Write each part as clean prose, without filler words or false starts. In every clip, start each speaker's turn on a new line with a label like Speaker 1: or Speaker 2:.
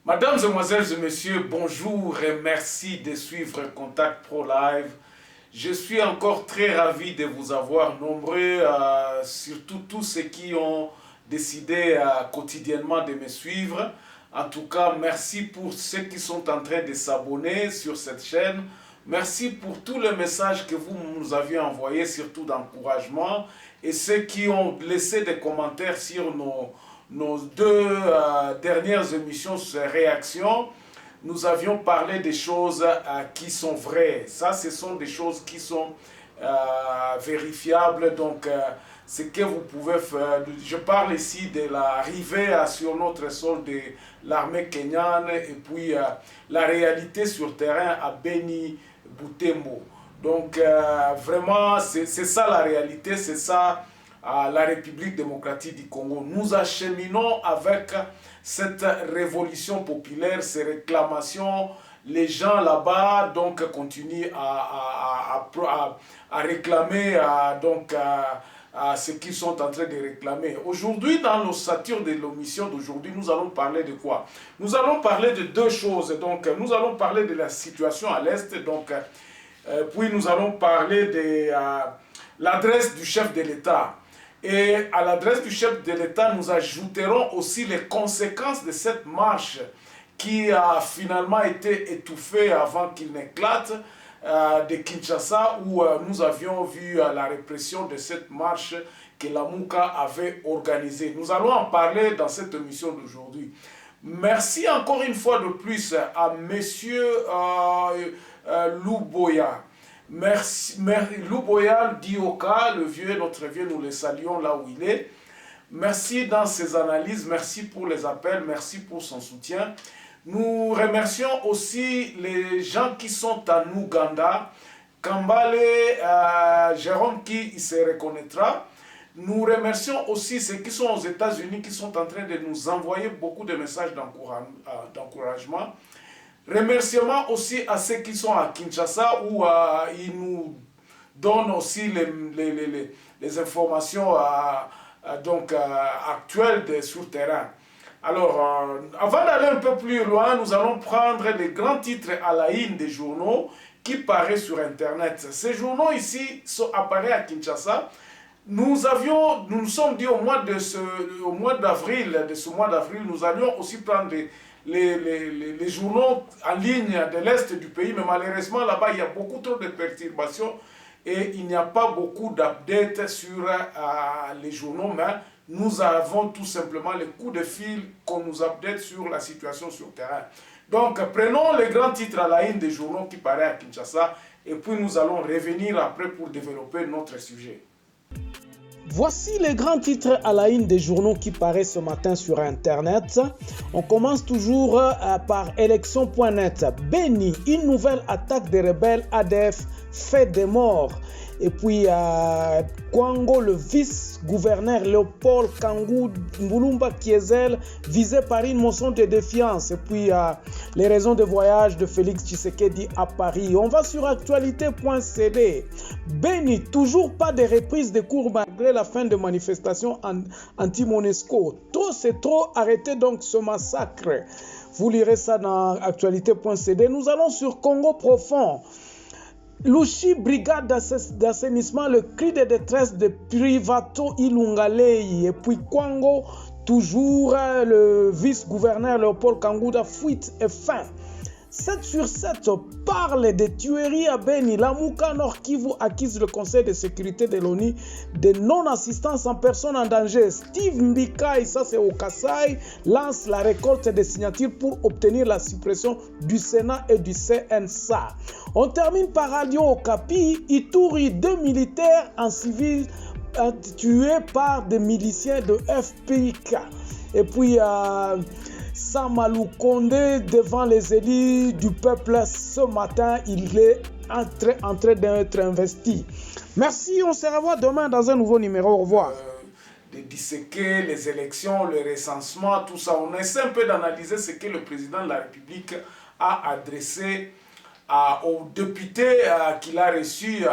Speaker 1: Mesdames, Mesdemoiselles et Messieurs, bonjour et merci de suivre Contact Pro Live. Je suis encore très ravi de vous avoir nombreux, surtout tous ceux qui ont décidé quotidiennement de me suivre. En tout cas, merci pour ceux qui sont en train de s'abonner sur cette chaîne. Merci pour tous les messages que vous nous aviez envoyés, surtout d'encouragement. Et ceux qui ont laissé des commentaires sur nos deux dernières émissions sur réactions. Nous avions parlé des choses qui sont vraies. Ça, ce sont des choses qui sont vérifiables. Donc, ce que vous pouvez faire. Je parle ici de l'arrivée sur notre sol de l'armée kenyane et puis la réalité sur terrain à Beni Butembo. Donc, vraiment, c'est ça la réalité, c'est ça la République démocratique du Congo. Nous acheminons avec cette révolution populaire, ces réclamations. Les gens là-bas donc continuent à réclamer ce qu'ils sont en train de réclamer. Aujourd'hui, dans l'ossature de l'émission d'aujourd'hui, nous allons parler de quoi? Nous allons parler de deux choses. Donc, nous allons parler de la situation à l'Est. Donc, puis nous allons parler de l'adresse du chef de l'État. Et à l'adresse du chef de l'État, nous ajouterons aussi les conséquences de cette marche qui a finalement été étouffée avant qu'il n'éclate de Kinshasa, où nous avions vu la répression de cette marche que la Mouka avait organisée. Nous allons en parler dans cette émission d'aujourd'hui. Merci encore une fois de plus à Monsieur Louboya. Merci, Louboya Dioka, notre vieux, nous le saluons là où il est. Merci dans ses analyses, merci pour les appels, merci pour son soutien. Nous remercions aussi les gens qui sont en Ouganda. Kambale, Jérôme qui se reconnaîtra. Nous remercions aussi ceux qui sont aux États-Unis, qui sont en train de nous envoyer beaucoup de messages d'encouragement. Remerciements aussi à ceux qui sont à Kinshasa, où ils nous donnent aussi les informations actuelles sur terrain. Alors, avant d'aller un peu plus loin, nous allons prendre les grands titres à la une des journaux qui paraissent sur Internet. Ces journaux ici apparaissent à Kinshasa. Nous nous sommes dit au mois d'avril, nous allions aussi prendre les journaux en ligne de l'Est du pays, mais malheureusement là-bas il y a beaucoup trop de perturbations et il n'y a pas beaucoup d'updates sur les journaux, mais nous avons tout simplement les coups de fil qu'on nous update sur la situation sur le terrain. Donc prenons les grands titres à la une des journaux qui paraissent à Kinshasa et puis nous allons revenir après pour développer notre sujet.
Speaker 2: Voici les grands titres à la une des journaux qui paraissent ce matin sur Internet. On commence toujours par élection.net. Beni, une nouvelle attaque des rebelles ADF fait des morts. Et puis Kwango, le vice-gouverneur Léopold Kangou Mbulumba Kiezel, visé par une motion de défiance. Et puis les raisons de voyage de Félix Tshisekedi à Paris. On va sur actualité.cd. Beni, toujours pas de reprise des cours malgré la fin de manifestations anti-Monesco. Trop c'est trop, arrêtez donc ce massacre. Vous lirez ça dans actualité.cd. Nous allons sur Congo profond. Luchi, brigade d'assainissement, le cri de détresse de Privato Ilungalei. Et puis Kwango, toujours le vice-gouverneur Léopold Kangouda, fuite et fin. 7 sur 7 parle des tueries à Beni. Lamuka Nord Kivu accuse le Conseil de sécurité de l'ONU de non-assistance en personne en danger. Steve Mbikai, ça c'est au Kasaï, lance la récolte des signatures pour obtenir la suppression du Sénat et du CNSA. On termine par Radio Okapi, Ituri, 2 militaires en civil tués par des miliciens de FPIK. Et puis Samalou Kondé devant les élus du peuple ce matin, il est en train d'être investi. Merci, on se revoit demain dans un nouveau numéro. Au revoir.
Speaker 1: De disséquer les élections, le recensement, tout ça. On essaie un peu d'analyser ce que le président de la République a adressé aux députés qu'il a reçus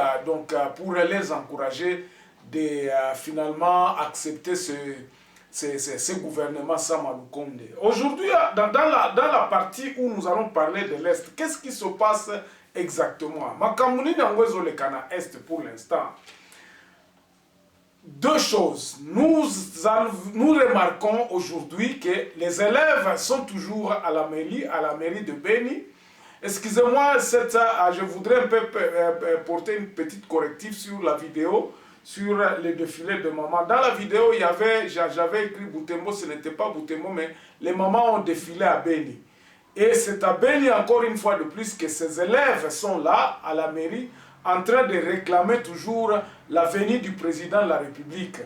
Speaker 1: pour les encourager de finalement accepter ce gouvernement Samalou Kondé. Aujourd'hui, dans la partie où nous allons parler de l'Est, qu'est-ce qui se passe exactement? Makamuni Nangwezo le Kana Est pour l'instant. Deux choses. Nous remarquons aujourd'hui que les élèves sont toujours à la mairie de Beni. Excusez-moi, je voudrais un peu porter une petite corrective sur la vidéo, sur le défilé de mamans. Dans la vidéo, j'avais écrit Boutembo, ce n'était pas Boutembo, mais les mamans ont défilé à Beni. Et c'est à Beni, encore une fois de plus, que ces élèves sont là, à la mairie, en train de réclamer toujours la venue du président de la République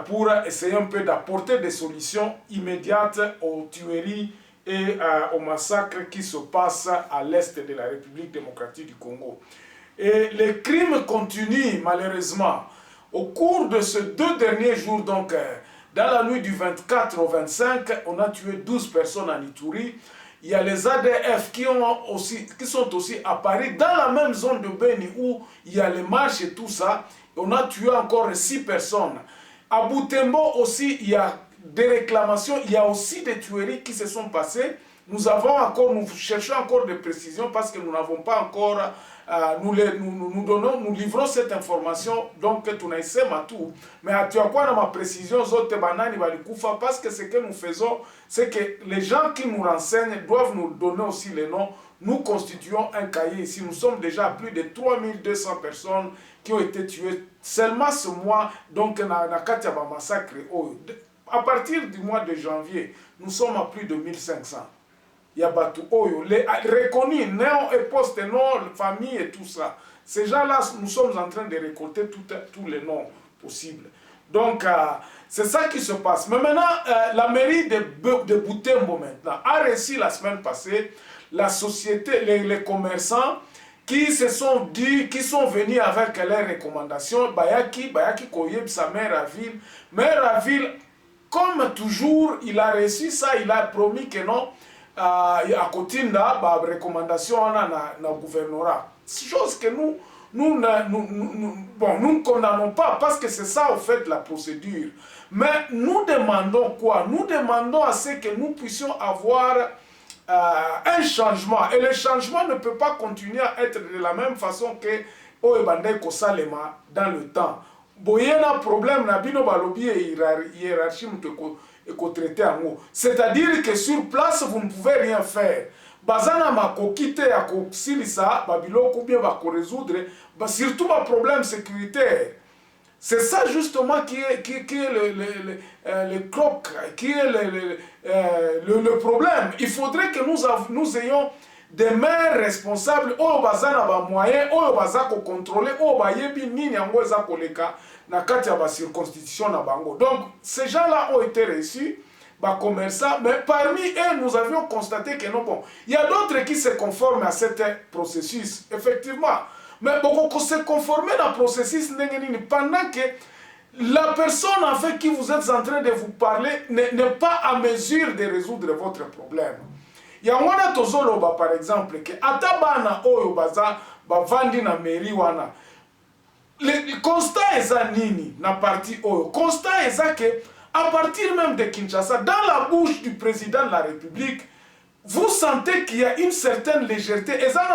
Speaker 1: pour essayer un peu d'apporter des solutions immédiates aux tueries et aux massacres qui se passent à l'est de la République démocratique du Congo. Et les crimes continuent malheureusement. Au cours de ces 2 derniers jours, donc dans la nuit du 24 au 25, on a tué 12 personnes en Ituri. Il y a les ADF qui sont aussi apparus dans la même zone de Beni où il y a les marches et tout ça. On a tué encore 6 personnes. À Boutembo aussi, il y a des réclamations, il y a aussi des tueries qui se sont passées. Nous cherchons encore des précisions parce que nous n'avons pas encore, nous livrons cette information, donc tu n'as essayé tout. Mais tu as quoi dans ma précision, parce que ce que nous faisons, c'est que les gens qui nous renseignent doivent nous donner aussi les noms. Nous constituons un cahier ici, nous sommes déjà à plus de 3200 personnes qui ont été tuées seulement ce mois, donc dans le massacre. À partir du mois de janvier, nous sommes à plus de 1500. Il y a Batou Oyo, les reconnus, néo et post-néo, famille et tout ça. Ces gens-là, nous sommes en train de récolter tous les noms possibles. Donc, c'est ça qui se passe. Mais maintenant, la mairie de Boutembo maintenant a reçu la semaine passée la société, les commerçants qui se sont dit, qui sont venus avec leurs recommandations. Bayaki Koyeb, sa mère à ville. Mère à ville, comme toujours, il a reçu ça, il a promis que non. À côté de la recommandation dans le gouvernorat. Chose que nous ne condamnons pas parce que c'est ça au fait la procédure. Mais nous demandons quoi? Nous demandons à ce que nous puissions avoir un changement. Et le changement ne peut pas continuer à être de la même façon que Kosalema dans le temps. Boyena problème na bino balobi et hiérarchie c'est-à-dire que sur place vous ne pouvez rien faire. Bazana makokite ya kosilisa babiloko bien ba ko résoudre surtout un problème sécuritaire. C'est ça justement qui est le croc, qui est le problème. Il faudrait que nous ayons des maires responsables, oyo bazana ba moyens, oyo bazako contrôler, oyo bayebi nini yango eza koleka na kati ya ba circonscription na bango. Donc ces gens-là ont été reçus, ba commerçants, mais parmi eux nous avions constaté que non bon, il y a d'autres qui se conforment à ce processus, effectivement. Mais beaucoup se conformer dans le processus pendant que la personne avec qui vous êtes en train de vous parler n'est pas à mesure de résoudre votre problème. Il y a un tozoloba par exemple que atabana oyo baza bavandi na mairie wana. Le constat est nini na parti oyo. Constat est que à partir même de Kinshasa, dans la bouche du président de la République, vous sentez qu'il y a une certaine légèreté. Et ça,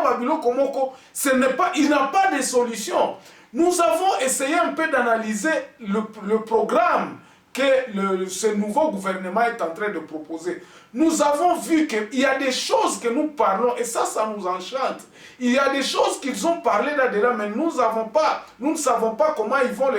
Speaker 1: il n'a pas de solution. Nous avons essayé un peu d'analyser le programme que ce nouveau gouvernement est en train de proposer. Nous avons vu qu'il y a des choses que nous parlons, et ça nous enchante. Il y a des choses qu'ils ont parlé là-dedans, mais nous ne savons pas comment ils vont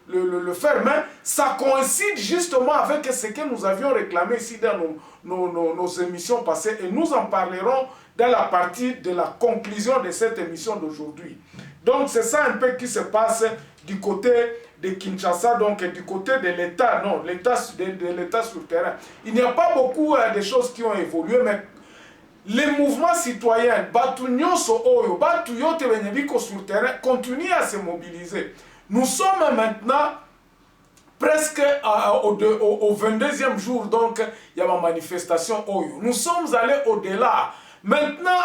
Speaker 1: le faire. Mais ça coïncide justement avec ce que nous avions réclamé ici dans nos émissions passées, et nous en parlerons dans la partie de la conclusion de cette émission d'aujourd'hui. Donc c'est ça un peu qui se passe du côté de Kinshasa, donc du côté de l'État, non, de l'État sur le terrain. Il n'y a pas beaucoup de choses qui ont évolué, mais les mouvements citoyens, Batu Nyonso Oyo, Batu Yote Benyebiko sur le terrain, continuent à se mobiliser. Nous sommes maintenant presque au 22e jour, donc il y a ma manifestation Oyo. Nous sommes allés au-delà. Maintenant,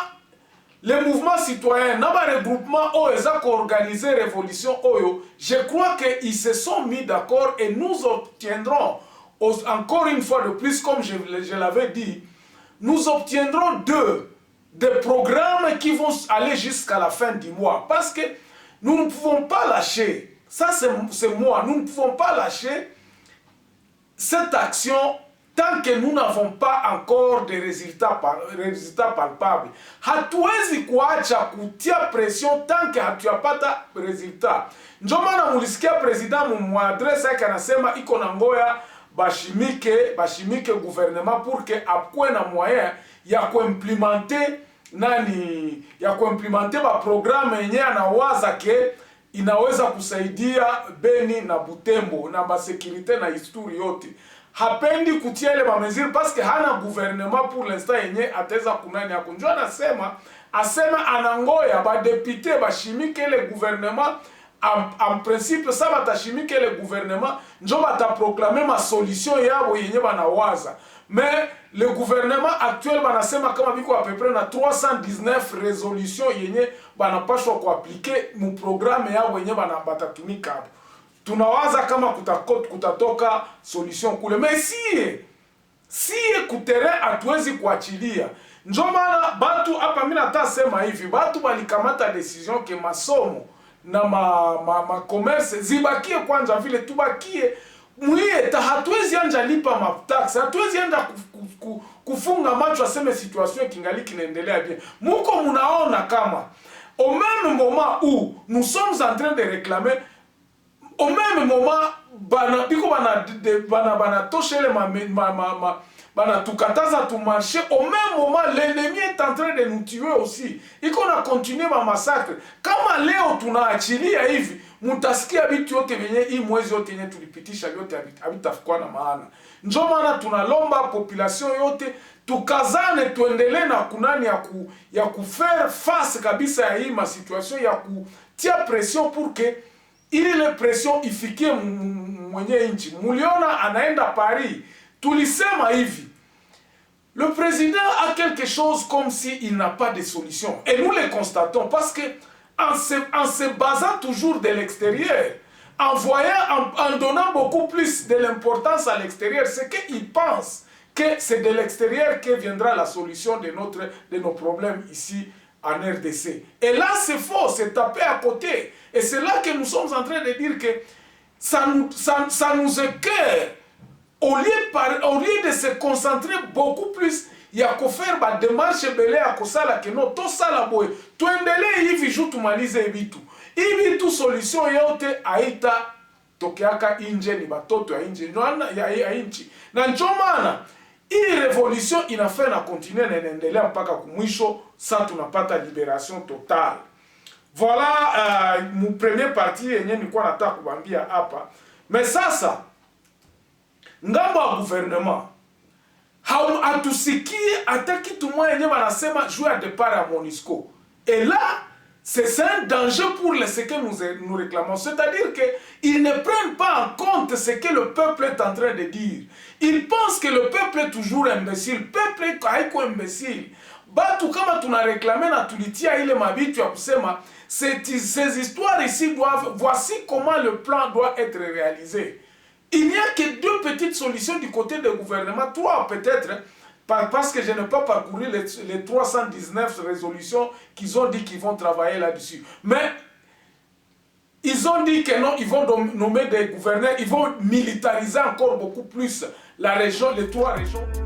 Speaker 1: les mouvements citoyens, dans le regroupement Oyo, ils ont organisé Révolution Oyo. Je crois qu'ils se sont mis d'accord et nous obtiendrons, encore une fois de plus, comme je l'avais dit, nous obtiendrons des programmes qui vont aller jusqu'à la fin du mois. Parce que nous ne pouvons pas lâcher, ça c'est moi, nous ne pouvons pas lâcher cette action tant que nous n'avons pas encore des résultats palpables. Hatuwezi kuacha kutia pression tant que hatuyapata résultat. Ndio maana mulisikia president mwadresa yake anasema iko na ngoya bashimike gouvernement pour que akuwe na moyen ya kuimplementer ba programme yenye anawaza ke inaweza kusaidia Beni na Butembo na ba sécurité na histori yote. Hapendi kutia ile mameziri parce que hana gouvernement pour l'instant yenye ateza kunani yako. Njoo asema anangoya ba député bashimike ile gouvernement. En principe, ça va t'achimiquer le gouvernement, njo va proclamer ma solution yabo yenye banawaza. Mais le gouvernement actuel banasema kama biko à peu près na 319 résolutions yenye banapashwa kuaplike mu programme yabo yenye batatumika hapo. Tunawaza kama kutatoka solution kule. Mais si kutere hatuwezi kuachilia. Njo maana batu hapa mimi nataka sema hivi, batu balikamata decision ke masomo na ma commerce zibakie kwanza vile tubakie muieta. Hatuwezi anja lipa matax, hatuwezi enda kufunga macho aseme situation kingali kinaendelea bien. Muko munaona kama au même moment où nous sommes en train de réclamer, au même moment bana toshele bana tukataza tu marché, au même moment l'ennemi est en train de nous tuer aussi. Iko na continuer ma massacre. Kama leo tunaachilia hivi, mutasikia vitu yote venye hii mwezi yote yenye tulipitisha yote habitakuwa na maana. Ndio maana tunalomba population yote tukazane, tuendelee na kunani ya kufaire face kabisa ya hii ma situation, ya kutia pression pour que ile pression ifikie mwenye nchi. Muliona anaenda Paris, tulisema hivi, le président a quelque chose comme s'il n'a pas de solution. Et nous le constatons parce que en se basant toujours de l'extérieur, en donnant beaucoup plus de l'importance à l'extérieur, c'est qu'il pense que c'est de l'extérieur que viendra la solution de nos problèmes ici en RDC. Et là, c'est faux, c'est tapé à côté. Et c'est là que nous sommes en train de dire que ça nous écoeure. Au lieu de se concentrer beaucoup plus, il y a qu'à faire des démarches belé à kosala que non, tout ça la boy. Tuendele hivi juu tumalize ibitu. Ibitu solution yote aita tokeaka inje ni batoto ya inje. Ya inchi. Na ndio maana hii revolution inafaa na continuer na inaendelea mpaka kumwisho, sa tunapata libération totale. Voilà mon premier partie yenye nilikuwa nataka kubambia hapa. Mais sasa ngambo ya gouvernement hatusikie hata kitu moja yenye banasema juu ya départ à MONUSCO. Et là, c'est un danger pour ce que nous réclamons. C'est-à-dire qu'ils ne prennent pas en compte ce que le peuple est en train de dire. Ils pensent que le peuple est toujours imbécile. Le peuple est imbécile. Batu kama tuna réclamé na tulitia ile mabitu ya kusema ces histoires ici voici comment le plan doit être réalisé. Il n'y a que deux petites solutions du côté du gouvernement, trois peut-être, parce que je n'ai pas parcouru les 319 résolutions qu'ils ont dit qu'ils vont travailler là-dessus. Mais Ils ont dit que non, ils vont nommer des gouverneurs, ils vont militariser encore beaucoup plus la région, les 3 régions.